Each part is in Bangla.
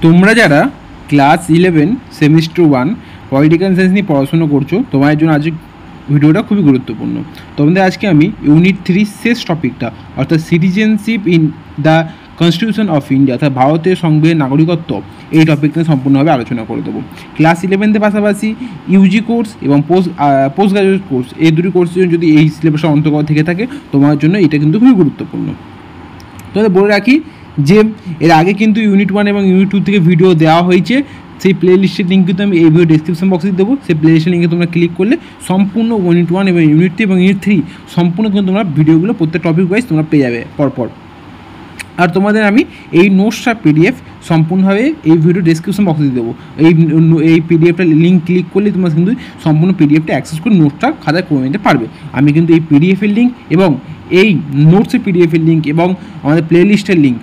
তোমরা যারা ক্লাস 11 সেমিস্টার 1 পলিটিক্যাল সায়েন্স নিয়ে পড়াশোনা করছো, তোমাদের জন্য আজকে ভিডিওটা খুবই গুরুত্বপূর্ণ। তোমাদের আজকে আমি ইউনিট 3 শেষ টপিকটা অর্থাৎ citizenship in the constitution of India অর্থাৎ ভারতের সংবিধানের নাগরিকত্ব এই টপিকটা সম্পূর্ণভাবে আলোচনা করে দেবো। ক্লাস 11-এর পাশাপাশি ইউজি কোর্স এবং পোস্ট গ্রাজুয়েট কোর্স এই দুটি কোর্সের যদি এই সিলেবাসের অন্তর্গত থেকে থাকে তোমার জন্য এটা কিন্তু খুবই গুরুত্বপূর্ণ। তোমাদের বলে রাখি যে এর আগে কিন্তু ইউনিট 1 এবং ইউনিট 2 থেকে ভিডিও দেওয়া হয়েছে। সেই প্লে লিস্টের লিঙ্ক কিন্তু আমি এই ভিডিও ডিসক্রিপশন বক্সে দেবো। সেই প্লে লিস্টের লিঙ্কে তোমরা ক্লিক করলে সম্পূর্ণ ইউনিট 1 এবং ইউনিট 2 এবং ইউনিট 3 সম্পূর্ণ কিন্তু তোমরা ভিডিওগুলো প্রত্যেক টপিক ওয়াইজ তোমরা পেয়ে যাবে পরপর। আর তোমাদের আমি এই নোটসটা পিডিএফ সম্পূর্ণভাবে এই ভিডিও ডিসক্রিপশন বক্সে দিয়ে দেবো। এই পিডিএফটা লিঙ্ক ক্লিক করলে তোমরা কিন্তু সম্পূর্ণ পিডিএফটা অ্যাক্সেস করে নোটসটা খাতায় করে নিতে পারবে। আমি কিন্তু এই পিডিএফের লিঙ্ক এবং এই নোটসের পিডিএফের লিঙ্ক এবং আমাদের প্লে লিস্টের লিঙ্ক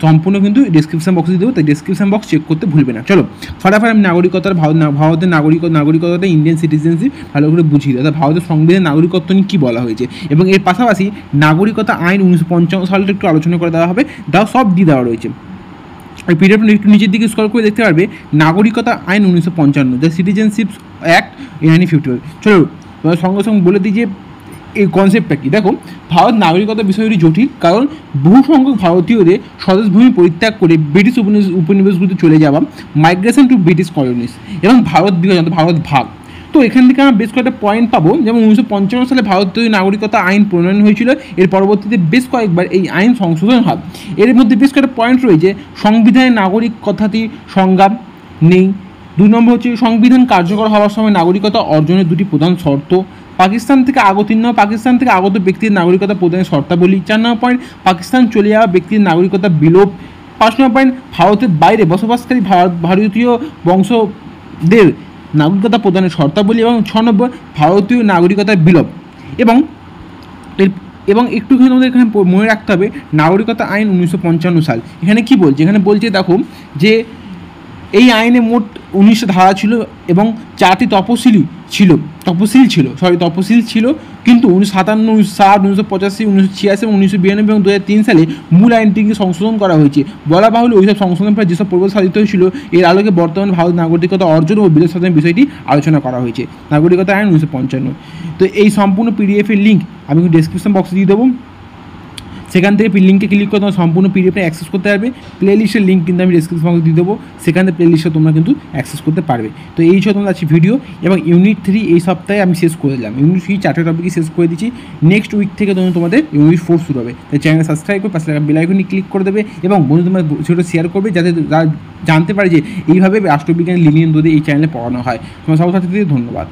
সম্পূর্ণ কিন্তু ডিসক্রিপশন বক্সে দিয়ে দেবো, তাই ডিসক্রিপশন বক্স চেক করতে ভুলবে না। চলো ফটাফট আমি নাগরিকতার ভারতের নাগরিকতাটা ইন্ডিয়ান সিটিজেনশিপ ভালো করে বুঝিয়ে দিই। অর্থাৎ ভারতের সংবিধানের নাগরিকত্ব নিয়ে কী বলা হয়েছে এবং এর পাশাপাশি নাগরিকতা আইন 1955 সালটা একটু আলোচনা করে দেওয়া হবে। সব দিয়ে দেওয়া রয়েছে। এই পিডিএফটা একটু নিচের দিকে স্ক্রল করে দেখতে পারবে নাগরিকতা আইন 1955 দ্য সিটিজেনশিপ অ্যাক্ট 1955। চলো সঙ্গে সঙ্গে বলে দিই যে এই কনসেপ্টটা কী। দেখো, ভারত নাগরিকতা বিষয়টি জটিল, কারণ বহু সংখ্যক ভারতীয়দের স্বদেশ ভূমি পরিত্যাগ করে ব্রিটিশ উপনিবেশগুলিতে চলে যাওয়া, মাইগ্রেশন টু ব্রিটিশ কলোনিস এবং ভারত বিভাজন ভারত ভাগ। তো এখান থেকে আমরা বেশ কয়েকটা পয়েন্ট পাবো। যেমন 1955 সালে ভারতীয় নাগরিকতা আইন প্রণয়ন হয়েছিল। এর পরবর্তীতে বেশ কয়েকবার এই আইন সংশোধন হয়। এর মধ্যে বেশ কয়েকটা পয়েন্ট রয়েছে। সংবিধানে নাগরিক কথাটি সংজ্ঞা নেই। 2 নম্বর হচ্ছে সংবিধান কার্যকর হওয়ার সময় নাগরিকতা অর্জনের 2টি প্রধান শর্ত। পাকিস্তান থেকে আগত ব্যক্তির নাগরিকতা প্রদানের শর্তাবলী। 4 নম্বর পয়েন্ট পাকিস্তান চলে যাওয়া ব্যক্তির নাগরিকতা বিলোপ। 5 নম্বর পয়েন্ট ভারতের বাইরে বসবাসকারী ভারতীয় বংশদের নাগরিকতা প্রদানের শর্তাবলী এবং 6 নম্বর ভারতীয় নাগরিকতার বিলোপ। এবং একটুখানি আমাদের এখানে মনে রাখতে হবে নাগরিকতা আইন 1955 সাল। এখানে কি বলছে? এখানে বলছে দেখো যে এই আইনে মোট 19টা ধারা ছিল এবং 4টি তপশিল ছিল, কিন্তু 1957, 1960, 1986 এবং 1992 এবং 2003 সালে মূল আইনটিকে সংশোধন করা হয়েছে। বলা বাহুল্য ওইসব সংশোধন প্রায় যেসব পূর্ব সাধিত হয়েছিল এর আলোকে বর্তমানে ভারত নাগরিকতা অর্জন ও বিদেশ স্বাধীনের বিষয়টি আলোচনা করা হয়েছে। নাগরিকতা আইন 1955। তো এই সম্পূর্ণ পিডিএফের লিঙ্ক আমি ডিসক্রিপশন বক্সে দিয়ে দেবো। সেখান থেকে লিঙ্কে ক্লিক করে তোমরা সম্পূর্ণ পিডিএফটা অ্যাক্সেস করতে পারবে। প্লে লিস্টের লিঙ্ক কিন্তু আমি ডিসক্রিপশন বক্সে দিয়ে দেবো, সেখান থেকে প্লে লিস্টে তোমরা কিন্তু অ্যাক্সেস করতে পারবে। তো এই ছিল তোমাদের আছে ভিডিও এবং ইউনিট 3 এই সপ্তাহে আমি শেষ করে দিলাম। ইউনিট 3 4টে টপিকই শেষ করে দিচ্ছি। নেক্সট উইক থেকে তোমাদের ইউনিট 4 শুরু হবে। তাই চ্যানেল সাবস্ক্রাইব করে পাশে বেল আইকনে ক্লিক করে দেবে এবং বন্ধু তোমার সেটা শেয়ার করবে যাতে জানতে পারে যে এইভাবে রাষ্ট্রবিজ্ঞানের লিনিয়ার দুধে এই চ্যানেলে পড়ানো হয়। তোমার সবার সাথে ধন্যবাদ।